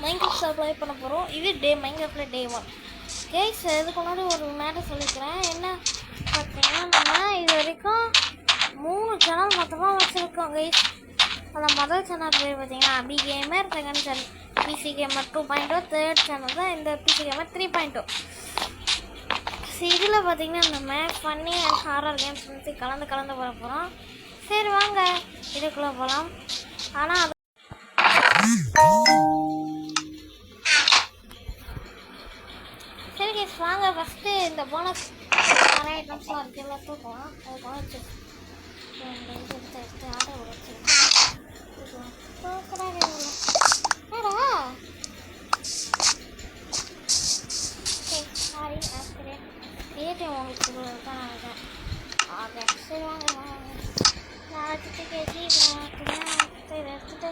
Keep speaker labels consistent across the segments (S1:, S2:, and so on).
S1: Minecraft play பண்ண போகிறோம். இது மைன்கிராஃப்டில் டே 1 கேஸ். இதுக்கு முன்னாடி ஒரு மேட்டர் சொல்லிக்கிறேன். என்ன பார்த்தீங்கன்னா, நம்ம இது வரைக்கும் 3 சேனல் மொத்தமாக வச்சுருக்கோம் கைஸ். அந்த முதல் சேனல் பேர் பார்த்தீங்கன்னா Abi gamer, second channel PC gamer 2.0, third channel தான் இந்த பிசி கேமர் 3.0. இதில் பார்த்தீங்கன்னா நம்ம ஃபன்னி அண்ட் ஹாரர் கேம்ஸ் வந்து கலந்து வர போகிறோம். சரி வாங்க இதுக்குள்ளே போகலாம். ஆனால் அது சரி கேஸ் வாங்க ஃபஸ்ட்டு இந்த போனஸ் நிறைய ஐட்டம்ஸ்லாம் இருக்குது எல்லாத்தையும் போகலாம். அது போனச்சு எடுத்து ஆர்டர் வச்சுருக்கேன். சாரி ஆஸ்கிறேன் ஏடிஎம் உங்களுக்கு தான் நினைக்கிறேன். ஓகே சரி வாங்க வச்சுட்டு கேஜி இதை எடுத்துகிட்டு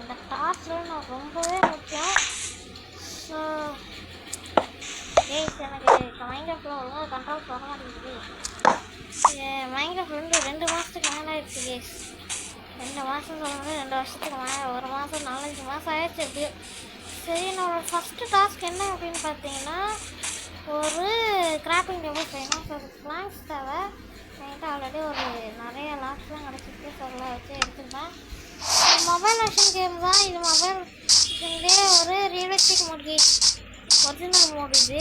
S1: இந்த டாஸ்கில் நான் ரொம்பவே முக்கியம். ஸோ கேஸ் எனக்கு மைன்கிராஃப்டில் ஒழுங்காக கண்ட்ரோல் பண்ண மாட்டேங்குது. மைன்கிராஃப்ட் 2 மாதத்துக்கு மேலே ஆயிடுச்சு கேஸ். 2 மாதம் சொல்லும்போது 2 வருஷத்துக்கு மேலே, 1 மாதம் 4-5 மாதம் ஆயிடுச்சு எப்படி. சரி என்னோடய ஃபஸ்ட்டு டாஸ்க் என்ன அப்படின்னு பார்த்தீங்கன்னா, ஒரு கிராஃப்டிங் டேபிள் செய்யணும். ஸோ அதுக்கு பிளான்ஸ் தேவை. என்கிட்ட ஆல்ரெடி ஒரு நிறைய லாஸ்ட்லாம் கிடச்சிருக்கு. ஸோ அதில் வச்சு எடுத்துருப்பேன். மொபைல் வெர்ஷன் கேம் தான் இது. மொபைல் வெர்ஷன்லேயே ஒரு realistic mod case, original mod. இது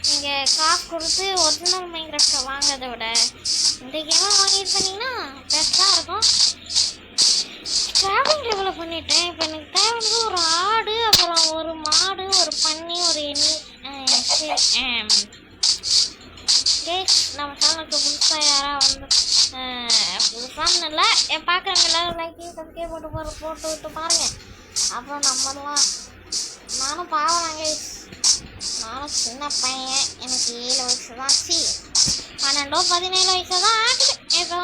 S1: நீங்கள் காசு கொடுத்து ஒரிஜினல் மைன்கிராஃப்டை வாங்கிறத விட இந்த கேமை வாங்கிட்டு பண்ணிங்கன்னா பெஸ்ட்டாக இருக்கும். கிராஃப்டிங் டேபிளில் பண்ணிட்டேன். இப்போ எனக்கு தேவையான ஒரு ஆடு, அப்புறம் ஒரு மாடு, ஒரு பன்னி, ஒரு எண்ணி. கேஸ் நம்ம சேனலுக்கு புதுசாக யாராக வந்து புதுசான்னு இல்லை, என் பார்க்குறவங்க எல்லோரும் லைக்கையும் சப்ஸ்கிரைப் போட்டு விட்டு பாருங்கள். அப்புறம் நம்மலாம் நானும் பாவலாம் கேஸ். நானும் சின்ன பையன், எனக்கு 7 வயசு தான். 12-17 வயசு தான் ஆகுது. இப்போ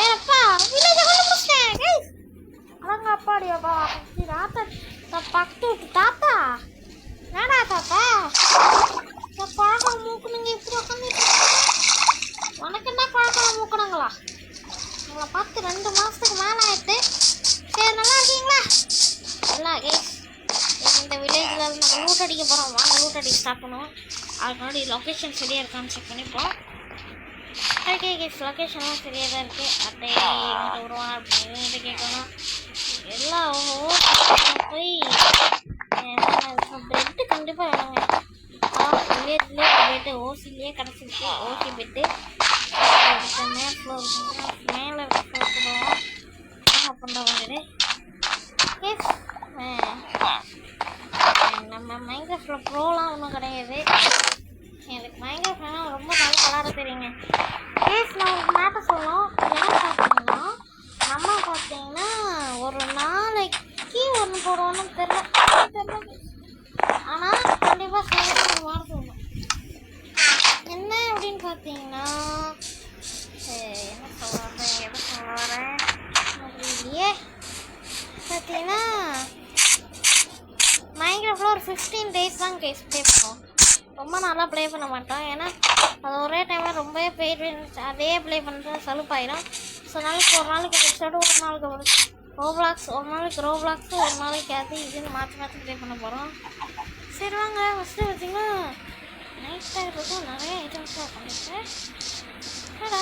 S1: ஏப்பா வில்லேஜை கொண்டு முடிச்சிட்டேன் கேஸ். அழகா அப்பாடியாப்பா தாத்தா பக்கத்து விட்டு தாத்தா என்னடா தாத்தா குழக்கம் மூக்குனுங்க இப்படி உட்காந்துட்டு உனக்கு என்ன குழக்கம் மூக்கணுங்களா? உங்களை பார்த்து 2 மாதத்துக்கு மேலே ஆயிடுது. சரி நல்லா இருக்கீங்களா? நல்லா கேஸ். இந்த வில்லேஜில் நம்ம லூட் அடிக்க போகிறோம். வாங்க லூட் அடிக்க ஸ்டார்ட் பண்ணுவோம். அதுக்கு முன்னாடி லொக்கேஷன் சரியாக இருக்கான்னு செக் பண்ணிப்போம். ஓகே கேஸ் லொக்கேஷன்லாம் சரியாக தான் இருக்குது. அப்படியே இங்கிட்ட வருவான் அப்படின்னு கேட்கணும். எல்லாம் போய் பெட்டு கண்டிப்பாக வேணுங்க. வில்லேஜ்லேயே பெட்டு ஓசிலேயே கிடச்சிருக்கு. ஓசி பெட்டு மேல் ஃப்ளோர் மேலே ஃப்ளோர் போடுவோம். அப்படின்ற மாதிரி கேஸ். நம்ம மைன்கிராஃப்டில் ப்ரோலாம் ஒன்றும் கிடையாது. எனக்கு மைன்கிராஃப்ட்னா ரொம்ப நல்லா விளாட தெரியுங்க கேஸ். நான் ஒரு மேட்டர் சொல்லணும். என்ன பார்த்தீங்கன்னா, நம்ம பார்த்தீங்கன்னா ஒரு நாளைக்கு ஒன்று போடுவோன்னு தெரியல. ஆனால் கண்டிப்பாக சேர்ந்து ஒரு வாரம் சொல்லணும். என்ன அப்படின்னு பார்த்தீங்கன்னா, என்ன சொல்ல வரேன் எதை சொல்ல வரேன் இல்லையே. பார்த்தீங்கன்னா மைன்கிராஃப்டில் ஒரு 15 days தான் கேஸ் ப்ளே பண்ணுவோம். ரொம்ப நல்லா ப்ளே பண்ண மாட்டோம். ஏன்னா அது ஒரே டைமில் ரொம்பவே பெயிட் அதே ப்ளே பண்ணுறது சலுப்பாயிடும். ஸோ நாளைக்கு ஒரு நாளைக்கு எபிசோடு, ஒரு நாளைக்கு ஒரு ரோப்ளாக்ஸ், ஒரு நாளைக்கு ரோப்ளாக்ஸு, ஒரு நாளைக்கு அது இதுன்னு மாற்றி ப்ளே பண்ண போகிறோம். சரி வாங்க ஃபஸ்ட்டு பார்த்தீங்கன்னா நைட் டைம் நிறைய ஐட்டம்ஸ்லாம் பண்ணிட்டேன். அடா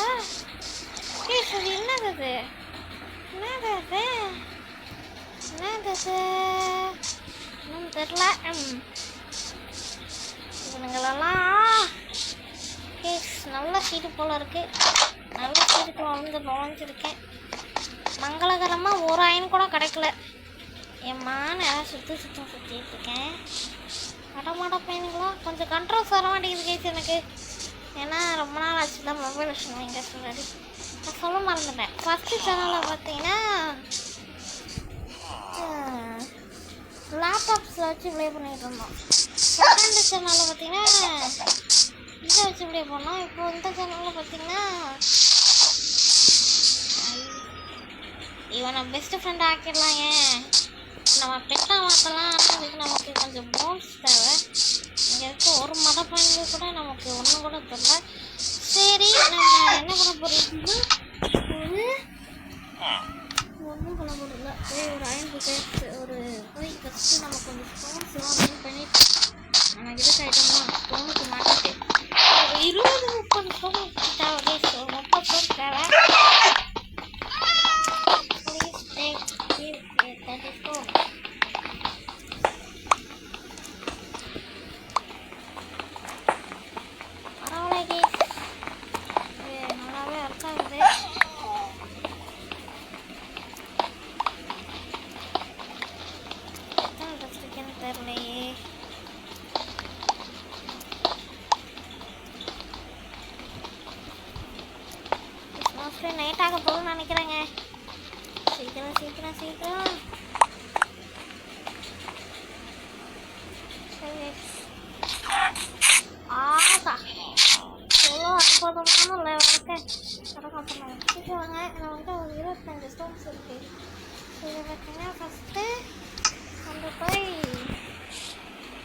S1: கேஸ் அது என்னது இன்னும் தெரில. இவனுங்களெல்லாம் கேஸ் நல்ல சீட்டு போல் இருக்குது. நல்ல சீட்டுக்கு நுழைஞ்சிருக்கேன். மங்களகரமாக ஒரு அயன் கூட கிடைக்கல. என் மான எல்லாம் சுற்றிட்டு இருக்கேன். மட பையனுங்களா கொஞ்சம் கண்ட்ரோல்ஸ் வர மாட்டேங்குது கேஸ் எனக்கு. ஏன்னா ரொம்ப நாள் ஆச்சு தான் மொபைல் விஷயம் இங்கே சொல்கிறாரு. நான் சொல்ல மறந்துட்டேன். ஃபஸ்ட்டு சேனலில் பார்த்தீங்கன்னா லேப்டாப்ஸில் வச்சு ப்ளே பண்ணிகிட்டு இருந்தோம். செகண்ட் சேனலில் பார்த்தீங்கன்னா இதை வச்சு ப்ளே பண்ணோம். இப்போ இந்த சேனலில் பார்த்தீங்கன்னா இவனை பெஸ்ட்டு ஃப்ரெண்ட் ஆக்கிடலாம். ஏன் நம்ம பெட்டாக மாற்றலாம். ஆனால் அதுக்கு நமக்கு கொஞ்சம் போன்ஸ் தேவை. இங்கே இருக்க ஒரு மத பையனுக்கு கூட நமக்கு ஒன்றும் கூட தெரியல. சரி நம்ம என்ன பண்ண போகிறோம்னா ஒன்றும் பண்ண முடியல. ஒரு அயன் ஒரு போய் ஃபஸ்ட்டு நம்ம கொஞ்சம் ஸ்டோன்ஸ்லாம் வின் பண்ணிட்டு நமக்கு இதுக்கு ஐட்டம்னா ஸ்டோனுக்கு மாட்டிட்டு 20-30 ஸ்டோன் தேவை. 30 ஸ்டோன் தேவை. Please take 30 stone. பரவாயில்ல கேஸ், நல்லாவே இருக்காது. தெரியலையே. மோஸ்ட்லி நைட் ஆக போகுதுன்னு நினைக்கிறேங்க. சீக்கிரம் சீக்கிரம் சீக்கிரம். சரி ஆகா எவ்வளோ 50 இல்லை ஓகே தொடக்கம் பண்ணாங்க. சீக்கிரம் வாங்க. நம்மகிட்ட ஒரு 25 ஸ்டோன்ஸ் இருக்குது. இது பார்த்தீங்கன்னா ஃபஸ்ட்டு கொண்டு போய்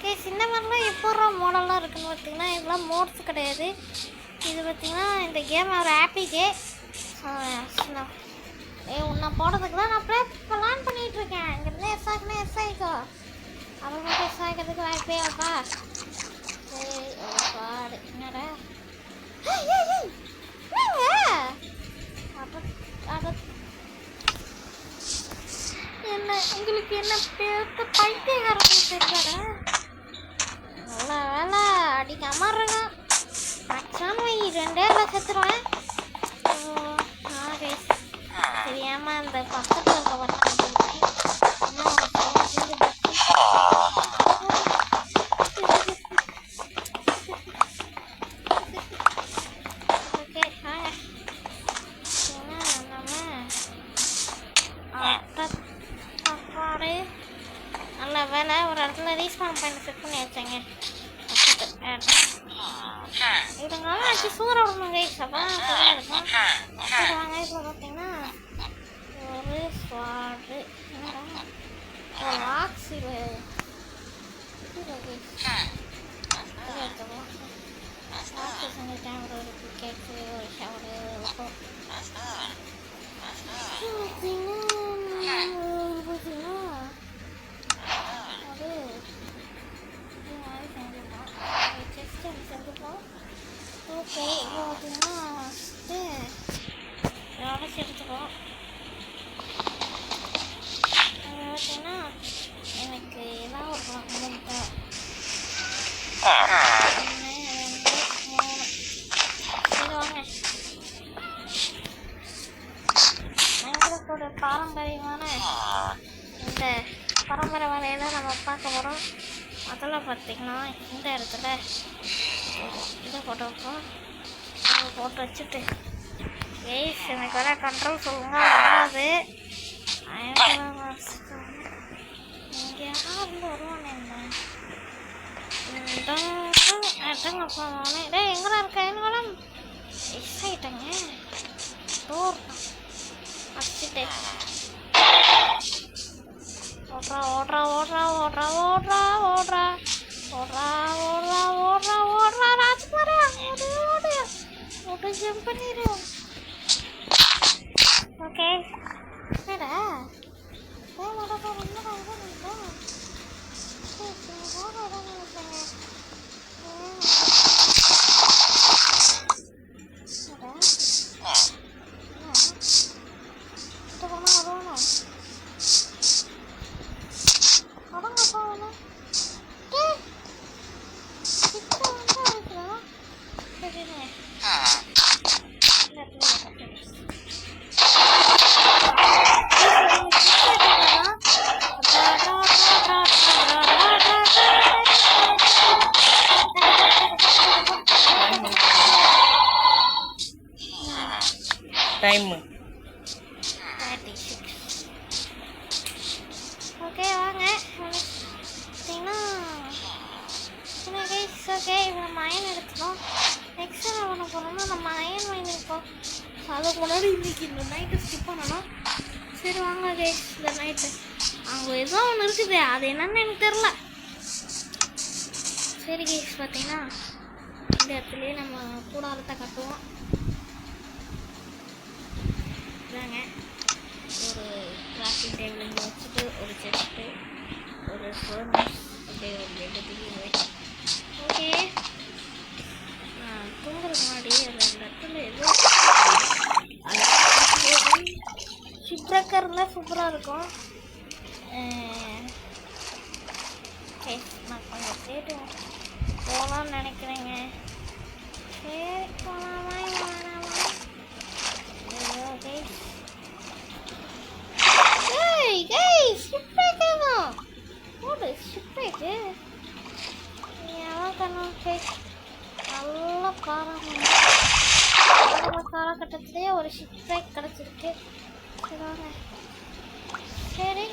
S1: கேஸ் இந்த மாதிரிலாம் எப்போறா மாடல்லாம் இருக்குதுன்னு பார்த்தீங்கன்னா இதெல்லாம் மோட்ஸ் கிடையாது. இது பார்த்திங்கன்னா இந்த கேம் ஒரு ஆப்பிக்கே உன்னை போடுறதுக்கு தான் நான் பிளான் பண்ணிகிட்ருக்கேன். இங்கேருந்து எஸ் ஆகுனா எஸ் ஆகிக்கோ. அவங்க மட்டும் எஸ் ஆகிறதுக்கு வாய்ப்பே அப்பா. சரி பாடு என்னடா என்ன உங்களுக்கு என்ன பேர்த்து பைத்தியக்காரங்க தெரியலடா. நல்ல வேலை அடிக்காம இருக்கேன். மேக்ஸிமம் 2 செத்துருவேன். தெரியாம அந்த பக்கத்தில் இருக்க வட்டம் ஓகே வாங்க. நல்ல வேலை ஒரு இடத்துல ரீஸ்பான் பாயிண்ட் செட் பண்ணி வச்சேங்க. இருந்தாலும் ஆச்சு சூற விடணும் கைஸ். அப்பதான் சரியாக இருக்கும். வாங்க இப்போ பார்த்தீங்கன்னா ஒரு ஸ்வாடு ஆக்சில் ஆக்சிஜன் கேமரா ஒரு கிரிக்கெட்டு ஒரு ஷவரு பார்த்தீங்கன்னா அது செஸ்ட் செஞ்சுப்போம். ஓகே இப்போ பார்த்தீங்கன்னா ஃபஸ்ட்டு உடச்சி எடுத்துப்போம். அது பார்த்தீங்கன்னா எனக்கு ஏதாவது ஒரு பழக்கம் தேவை. 1 2 3 சரி வாங்க. எங்களோட பாரம்பரியமான இந்த பரம்பரை வரையில் நம்ம பார்க்க போகிறோம். அதில் பார்த்திங்கன்னா இந்த இடத்துல இதை போட்டு வைப்போம். இதை போட்டு வச்சுட்டு கேஸ் எனக்கு வர கண்ட்ரோல் சொல்லுங்க வராது. இங்கே யாரும் வருவானே இடங்க போவானே. டே எங்கடா இருக்க என்னங்களாம் எஸ் ஆகிட்டேங்க. டோர் வச்சுட்டு ஓடுறா ஓடுறா ஓடுறா ஓடுறா ஓடுறா ஓடுறா ஓடுறா ஓடுறா ஓடுறா ஓடுறா ராஜ்குமாரா ஓடு ஓடு ஓடு ஜம்ப் பண்ணிடு. ஓகே என்னடா
S2: டைம்
S1: 36. ஓகே வாங்க பார்த்தீங்கன்னா ஓகே இப்போ நம்ம அயன் எடுத்துட்டோம். நெக்ஸ்ட் என்ன பண்ண போகிறோம்னா நம்ம அயன் வாங்கி இருக்கோம். அதுக்கு முன்னாடி இன்றைக்கி இந்த நைட்டு ஸ்கிப் பண்ணணும். சரி வாங்க கேஸ் இந்த நைட்டு அங்கே ஏதோ ஒன்று இருக்குது. அது என்னன்னு எனக்கு தெரில. சரி கேஸ் பார்த்தீங்கன்னா இந்த இடத்துலையே நம்ம கூடாரத்தை கட்டுவோம். இதாங்க ஒரு கிராஃபிக் டேபிள் இங்கே வச்சுட்டு ஒரு செஸ்ட்டு சூப்பராக இருக்கும். நான் கொஞ்சம் கேட்டு போகலான்னு நினைக்கிறேங்க. சரி போகலாமா வேணாமா? நல்ல காலகட்டத்திலேயே ஒரு ஷிப் பிரேக் கிடச்சிருக்கு. சரி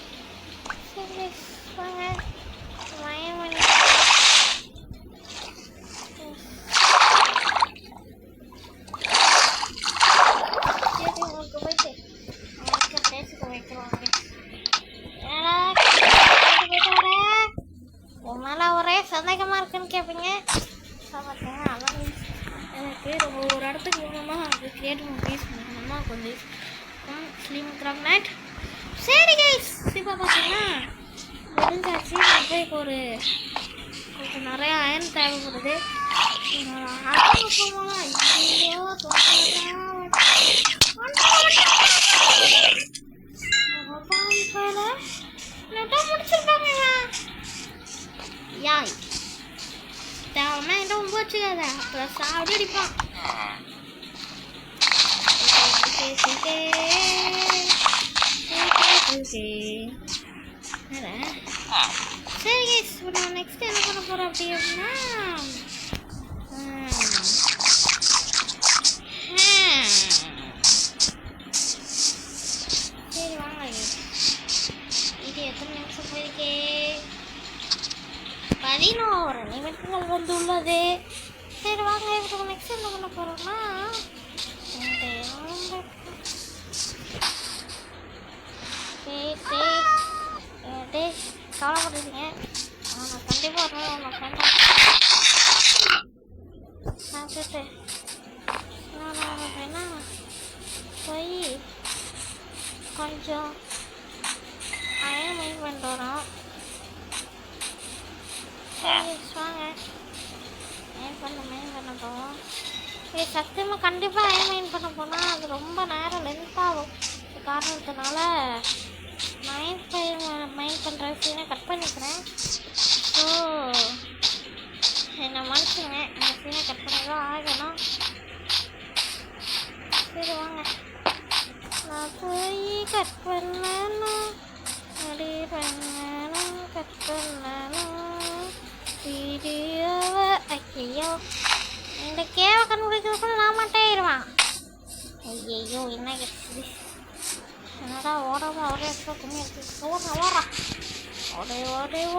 S1: சரி வாங்க மயமணி சரி உங்களுக்கு போயிட்டு உங்களுக்கு பேசிக்க வைக்கிறோங்க. உன் மேலே ஒரே சந்தேகமாக இருக்குன்னு கேட்பீங்க. பார்த்தீங்கன்னா அதான் எனக்கு ஒரு இடத்துக்கு போகணுமா அது கேட்டு பேஸ் பண்ணணுமா கொஞ்சம் ஸ்லிம் கிராக்நட். சரி கைஸ் இப்போ பார்த்தீங்கன்னா முடிஞ்சாச்சு. போய் ஒரு கொஞ்சம் நிறைய அயன் தேவைப்படுது. முடிச்சிருப்பாங்க யாய் தேவைன்னா என்கிட்ட ரொம்ப வச்சுக்காத, அப்புறம் சாப்பிட்டு அடிப்பான். சரி கைஸ் நான் நெக்ஸ்ட் என்ன பண்ண போகிறேன் அப்படி அப்படின்னா சரி வாங்க. இது எத்தனை நிமிஷம் போயிருக்கே? 11 நிமிடங்கள் வந்துள்ளது. சரி வாங்க இப்போ நெக்ஸ்ட் என்ன பண்ண போகிறோம்னா கவலைப்படுறீங்க. நான் கண்டிப்பாக வரணும். உங்கள் ஃப்ரெண்டை சாப்பிட்டுட்டு நான் அப்படின்னா போய் கொஞ்சம் அயன் மைண்ட் பண்ணிட்டு வரோம். சரி வாங்க மெயின் பண்ண போவோம். சத்தியமாக கண்டிப்பாக அயன் மைண்ட் பண்ண போனால் அது ரொம்ப நேரம் லென்த்தாகும். காரணத்தினால மைண்ட் பண்ணுற சீனை கட் பண்ணிக்கிறேன். ஸோ என்னை மனுஷங்க இந்த சீனை கட் பண்ணி தான் ஆகணும். சரி வாங்க நான் போய் கட் பண்ணணும் அப்படி பண்ணணும் கட் பண்ணணும் வீடியோவை. ஐயோ இந்த கேவை கண்டுபிடிக்கிறதுக்குள்ள நான் மாட்டேருவான். ஐயோ என்ன கிடைச்சிது? என்னடா ஓடாம ஒரே கும்மி எடுத்து ஓடுறா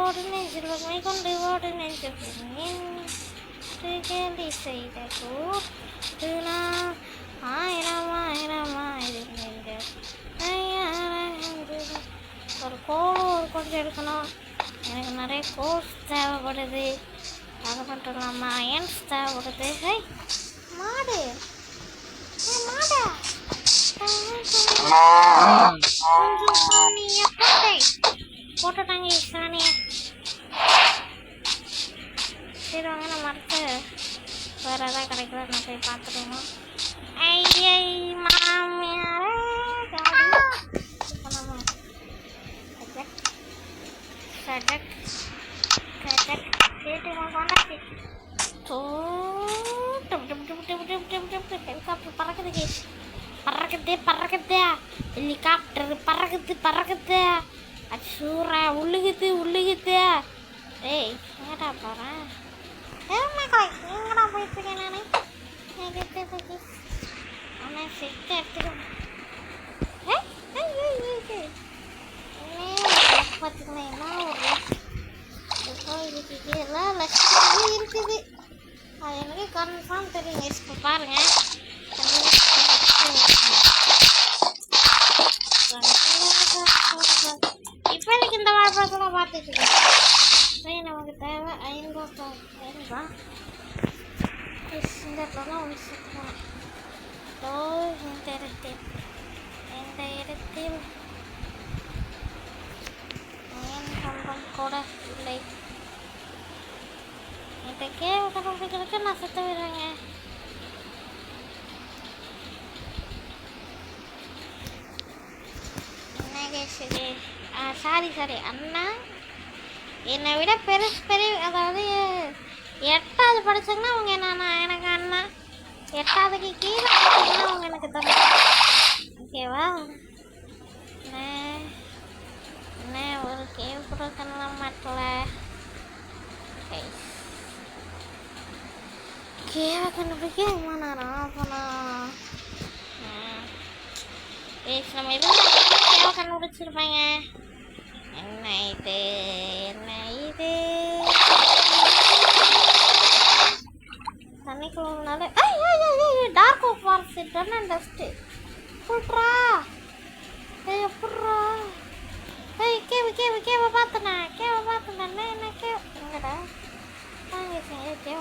S1: ஓடு நெஞ்சிருவமை கொண்டு ஓடு நெஞ்சு கேள்வி செய்த கூட்டுனா ஒரு கோல் கொஞ்சம் எடுக்கணும். எனக்கு நிறைய கோர்ஸ் தேவைப்படுது. அது மட்டும் இல்லாமல் அயன்ஸ் தேவைப்படுது. மாடு மாடா போட்டுட்டாங்க சாணியை. சரி வாங்க நம்ம அடுத்து வேறு எதாவது கிடைக்கிறத நான் போய் பார்த்துருவோம். ஐயை மாமியாரே பறக்குது ஹெலிகாப்டர் பறக்குது அச்சூரா உள்ளுகுது. ஏய் எங்கடா போகிறேன்? எங்கடா போயிட்டுருக்கேன் நான்? ஆனால் செட்டு எடுத்துக்கணும். பார்த்தீங்கன்னா ஒரு எல்லாம் லட்சம் இருக்குது. அது எனக்கு கன்ஃபார்ம் தெரியுங்க. இப்போ பாருங்கள் இப்போ எனக்கு இந்த வாழைப்பழத்தெல்லாம் பார்த்துட்டு இருக்கேன். நமக்கு தேவை 5 தான். இந்த இடத்துலலாம் ஒன்று சுற்றுவோம். இந்த இடத்தில் கம்பம் கூட இல்லை. இந்த கேவ கண்டுபிடிக்கிறதுக்கு நான் சுத்த விடுறேங்க. என்ன சாரி அண்ணா என்னை விட பெரிய அதாவது 8வது படிச்சாங்கன்னா அவங்க எனக்கு அண்ணா, 8வதுக்கு கீழே படிச்சாங்கன்னா அவங்க எனக்கு தம்பி. ஓகேவா? என்ன ஒரு கேவ் கூட பண்ண மாட்டல. கேவ கண்டுபிடிக்க ரொம்ப நேரம் அப்போனா நம்ம எதுவும் கேவ கண்டுபிடிச்சிருப்பாங்க. என்ன இது தண்ணிக்குள்ளனால டார்க் ஃபாரஸ்ட் டர்ன் டஸ்ட் புட்றா. எப்பட்றா? கேவ பார்த்தனா என்ன கேவ எங்கடா வாங்க கேவ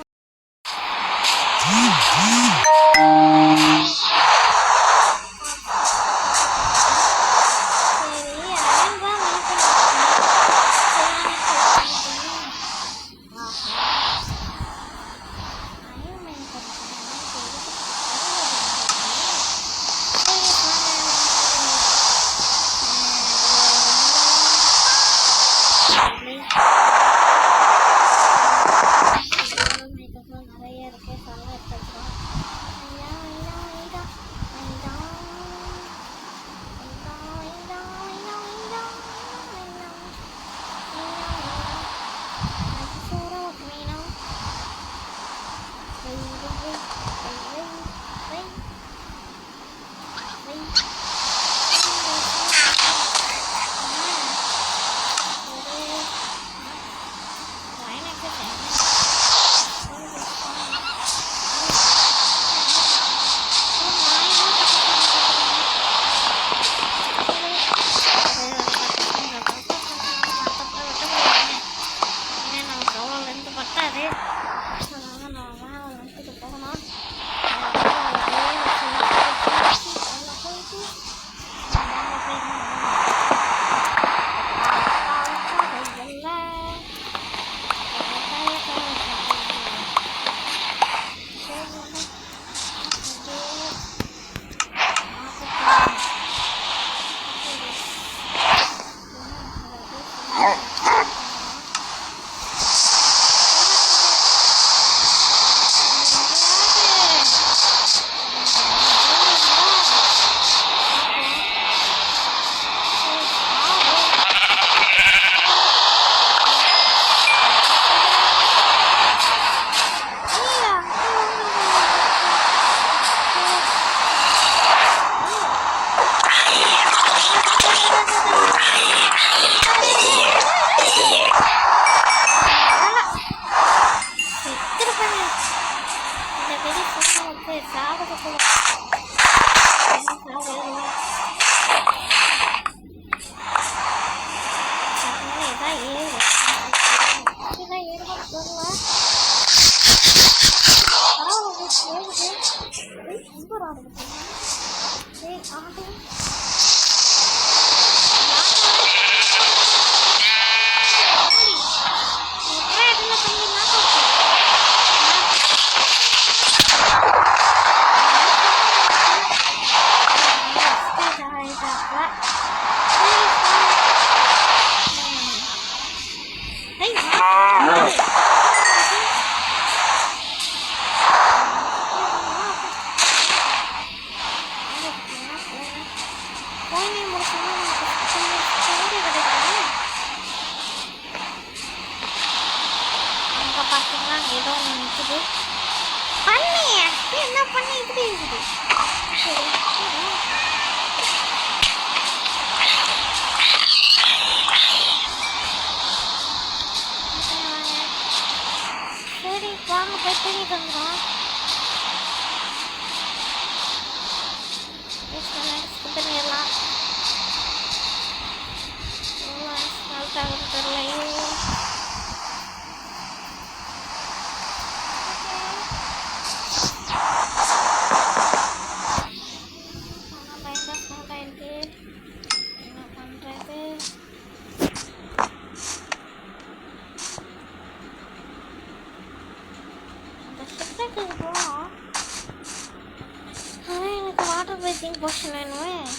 S1: போர்ஷன் வேணும்.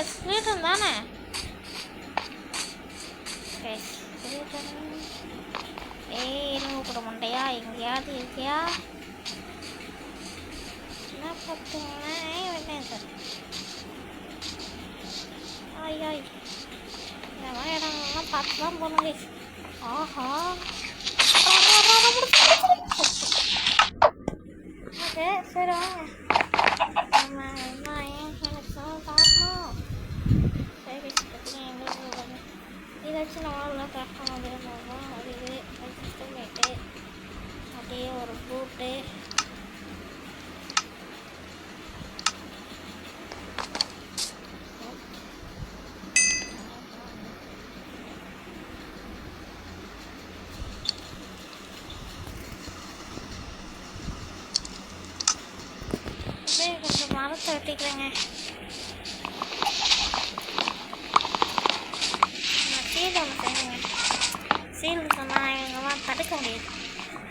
S1: ஸ்பிரிட் இருந்தா தானே? எலும்பு கூட முண்டையா எங்கேயாவது இருக்கியா? என்ன பார்த்தீங்கன்னா சார் ஐயாய் இந்த மாதிரி இடங்கள்லாம் பார்த்து தான் போகணும். ஆஹா ஓகே சரி வாங்க நம்ம என்ன எனக்கு பார்க்கணும். சரி பார்த்தீங்கன்னா இதை வச்சு நம்மளால் கிராஃப்ட் பண்ண முடியும். அது மேட்டு அப்படியே ஒரு பூட்டு கொஞ்சம் மரத்தை வெட்டிக்கிறேங்க. நான் சீல் ஒன்று செய்யுங்க. சீல் சொன்னால் இவங்கெல்லாம் தடுக்க முடியாது.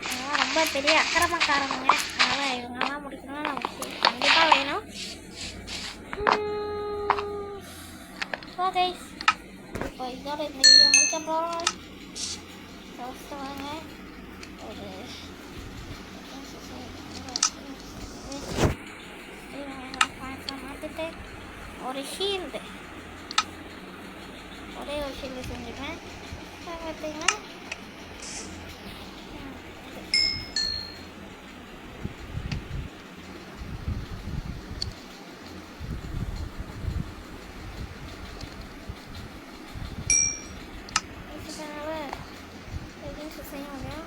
S1: இவங்கெல்லாம் ரொம்ப பெரிய அக்கிரமக்காரங்க. அதனால் இவங்கெல்லாம் முடிக்கணும்னா நமக்கு கண்டிப்பாக வேணும். ஸோ கைஸ் இப்போ இதோட இந்த வீடியோ முடிக்க போகிறோம். ஃபஸ்ட்டு வாங்க ஒரு மாற்றிட்டு ஒரு ஷீல்டு ஒரே ஒரு ஷீல்டு செஞ்சுப்பேன். பார்த்தீங்கன்னா செய்ய முடியும்.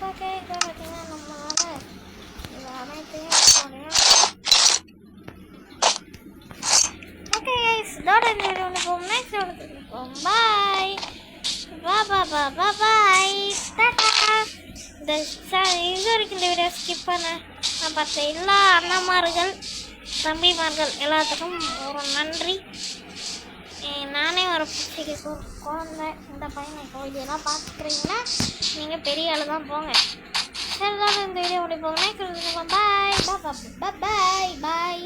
S1: ஓகே இப்போ பார்த்தீங்கன்னா நம்மளால் இது அனைத்தையும் முடியும். ஓகே கைஸ் இதோட இந்த வீடியோ ஒன்று போகும். நெக்ஸ்ட் வீடியோ போகும். பாய் பாய் இந்த இது வரைக்கும் இந்த வீடியோ ஸ்கிப் பண்ண நான் பார்த்த எல்லா அண்ணாமார்கள் தம்பிமார்கள் எல்லாத்துக்கும் ஒரு நன்றி. நானே ஒரு பிடிச்சிக்கு குழந்தை இந்த பையனை இதெல்லாம் பார்த்துக்கிறீங்கன்னா நீங்கள் பெரிய ஆள் தான் போங்க. சரி தான் இந்த வீடியோ அப்படி போங்க. பாய் பாய் பாய்.